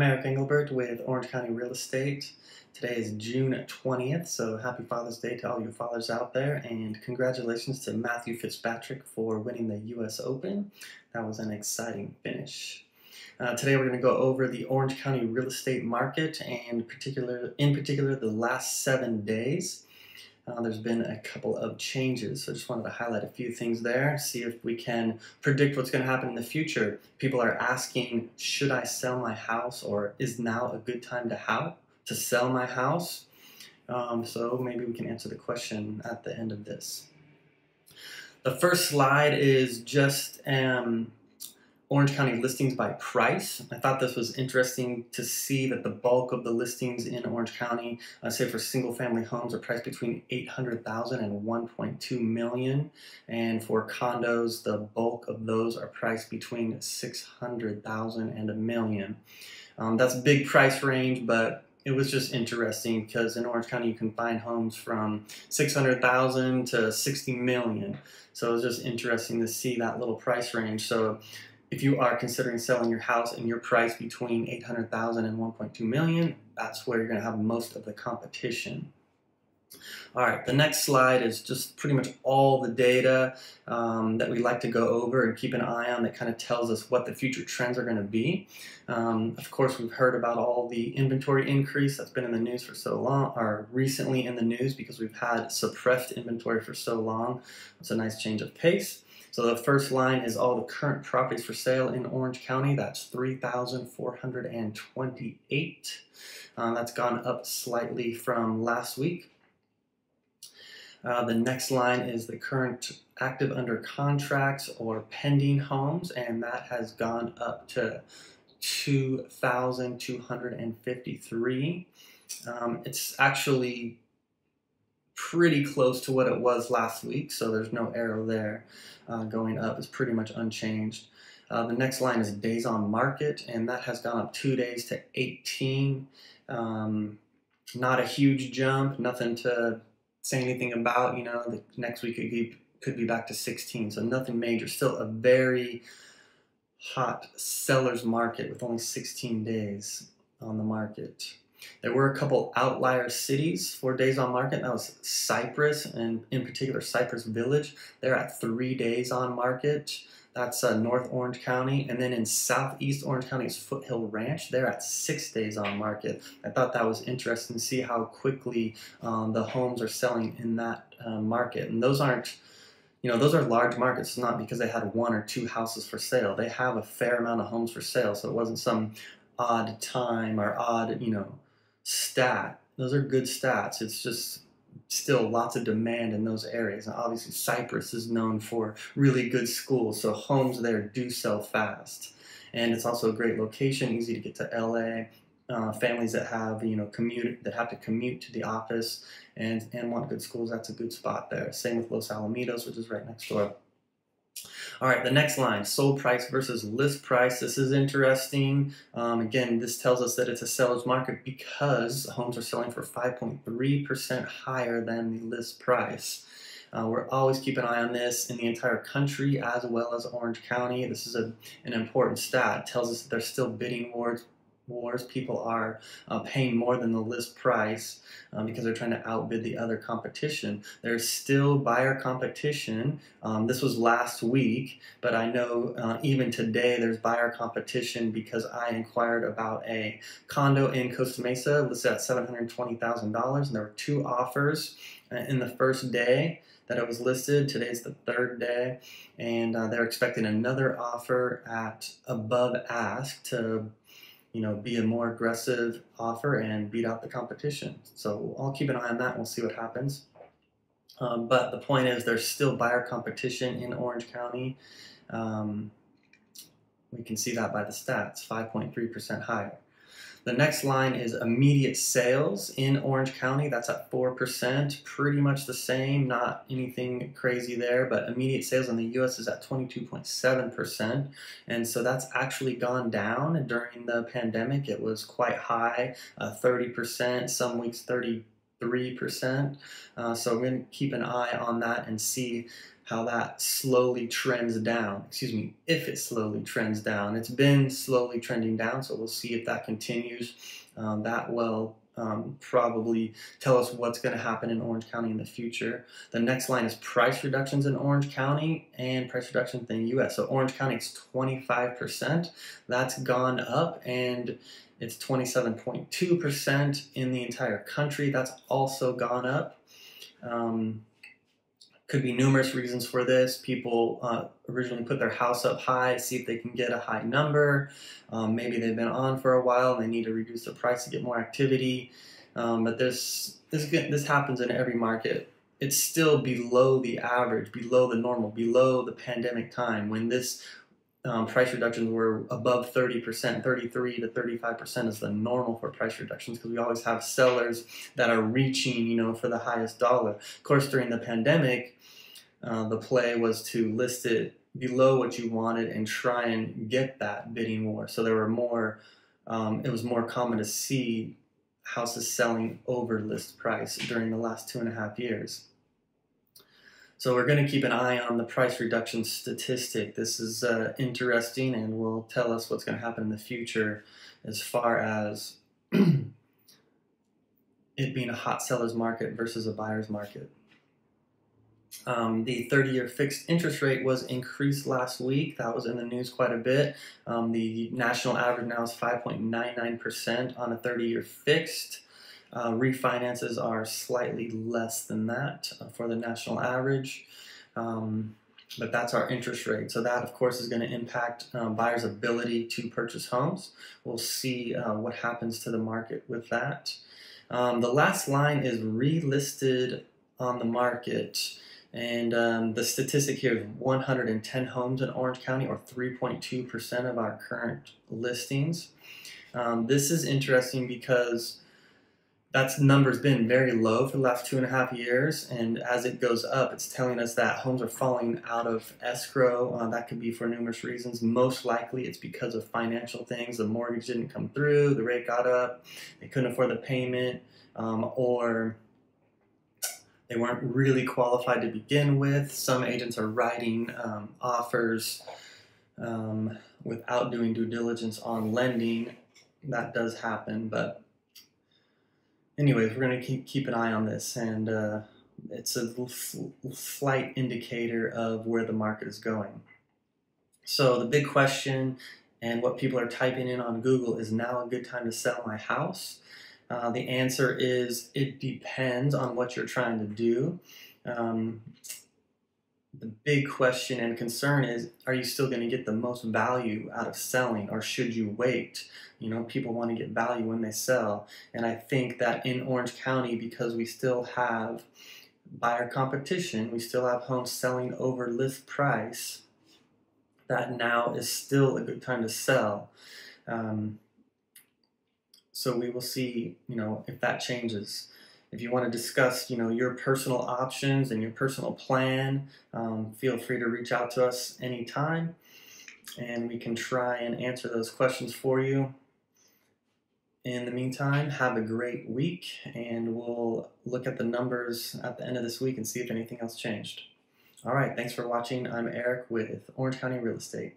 I'm Eric Engelbert with Orange County Real Estate. Today is June 20th, so happy Father's Day to all you fathers out there, and congratulations to Matthew Fitzpatrick for winning the US Open. That was an exciting finish. Today we're going to go over the Orange County real estate market and in particular the last 7 days. There's been a couple of changes, so I just wanted to highlight a few things there, see if we can predict what's going to happen in the future. People are asking, should I sell my house, or is now a good time to sell my house? So maybe we can answer the question at the end of this. The first slide is just Orange County listings by price. I thought this was interesting to see that the bulk of the listings in Orange County, say for single family homes, are priced between $800,000 and $1.2 million. And for condos, the bulk of those are priced between $600,000 and $1 million. That's a big price range, but it was just interesting because in Orange County you can find homes from $600,000 to $60 million. So it was just interesting to see that little price range. So if you are considering selling your house and you're priced between $800,000 and $1.2 million, that's where you're going to have most of the competition. All right, the next slide is just pretty much all the data that we like to go over and keep an eye on that kind of tells us what the future trends are going to be. Of course, we've heard about all the inventory increase that's been in the news for so long, or recently in the news because we've had suppressed inventory for so long. It's a nice change of pace. So the first line is all the current properties for sale in Orange County. That's 3,428. That's gone up slightly from last week. The next line is the current active under contracts or pending homes, and that has gone up to 2,253. It's actually pretty close to what it was last week, so there's no arrow there. Going up is pretty much unchanged. The next line is days on market, and that has gone up 2 days to 18. Not a huge jump, nothing to say anything about. You know, the next week it could be back to 16, so nothing major. Still a very hot seller's market with only 16 days on the market. There were a couple outlier cities for days on market. That was Cypress, and in particular Cypress Village. They're at 3 days on market. That's North Orange County. And then in Southeast Orange County is Foothill Ranch. They're at 6 days on market. I thought that was interesting to see how quickly the homes are selling in that market. And those aren't, those are large markets. It's not because they had 1 or 2 houses for sale. They have a fair amount of homes for sale. So it wasn't some odd time or odd, stat. Those are good stats. It's just still lots of demand in those areas. And obviously Cypress is known for really good schools, so homes there do sell fast. And it's also a great location, easy to get to LA. Families that have to commute to the office and want good schools, that's a good spot there. Same with Los Alamitos, which is right next door. All right, the next line, sold price versus list price. This is interesting. Again, this tells us that it's a seller's market because homes are selling for 5.3% higher than the list price. We're always keeping an eye on this in the entire country as well as Orange County. This is an important stat. It tells us that there's still bidding wars. People are paying more than the list price because they're trying to outbid the other competition. There's still buyer competition. This was last week, but I know even today there's buyer competition because I inquired about a condo in Costa Mesa listed at $720,000, and there were 2 offers in the first day that it was listed. Today's the 3rd day, and they're expecting another offer at above ask to be a more aggressive offer and beat out the competition. So I'll keep an eye on that and we'll see what happens. But the point is there's still buyer competition in Orange County. We can see that by the stats, 5.3% higher. The next line is immediate sales in Orange County. That's at 4%, pretty much the same, not anything crazy there, but immediate sales in the US is at 22.7%. And so that's actually gone down. During the pandemic, it was quite high, 30%, some weeks 30 3%. So we're going to keep an eye on that and see how that slowly trends down. Excuse me, if it slowly trends down. It's been slowly trending down, so we'll see if that continues. That will probably tell us what's going to happen in Orange County in the future. The next line is price reductions in Orange County and price reductions in the US. So Orange County is 25%. That's gone up, and it's 27.2% in the entire country. That's also gone up. Could be numerous reasons for this. People originally put their house up high, see if they can get a high number. Maybe they've been on for a while and they need to reduce the price to get more activity. But this happens in every market. It's still below the average, below the normal, below the pandemic time when this price reductions were above 30%, 33 to 35% is the normal for price reductions, because we always have sellers that are reaching, for the highest dollar. Of course, during the pandemic, the play was to list it below what you wanted and try and get that bidding war. So there were more, it was more common to see houses selling over list price during the last 2.5 years. So we're going to keep an eye on the price reduction statistic. This is interesting and will tell us what's going to happen in the future as far as it being a hot seller's market versus a buyer's market. The 30-year fixed interest rate was increased last week. That was in the news quite a bit. The national average now is 5.99% on a 30-year fixed. Refinances are slightly less than that for the national average, but that's our interest rate. So that, of course, is going to impact buyers' ability to purchase homes. We'll see what happens to the market with that. The last line is relisted on the market. And the statistic here is 110 homes in Orange County, or 3.2% of our current listings. This is interesting because that number's been very low for the last 2.5 years, and as it goes up, it's telling us that homes are falling out of escrow. That could be for numerous reasons. Most likely it's because of financial things. The mortgage didn't come through, the rate got up, they couldn't afford the payment, or they weren't really qualified to begin with. Some agents are writing offers without doing due diligence on lending. That does happen, but anyways, we're going to keep an eye on this, and it's a slight indicator of where the market is going. So the big question, and what people are typing in on Google, is now a good time to sell my house? The answer is it depends on what you're trying to do. The big question and concern is, are you still going to get the most value out of selling, or should you wait? People want to get value when they sell. And I think that in Orange County, because we still have buyer competition, we still have homes selling over list price, that now is still a good time to sell. So we will see, if that changes. If you want to discuss, your personal options and your personal plan, feel free to reach out to us anytime, and we can try and answer those questions for you. In the meantime, have a great week, and we'll look at the numbers at the end of this week and see if anything else changed. All right, thanks for watching. I'm Eric with Orange County Real Estate.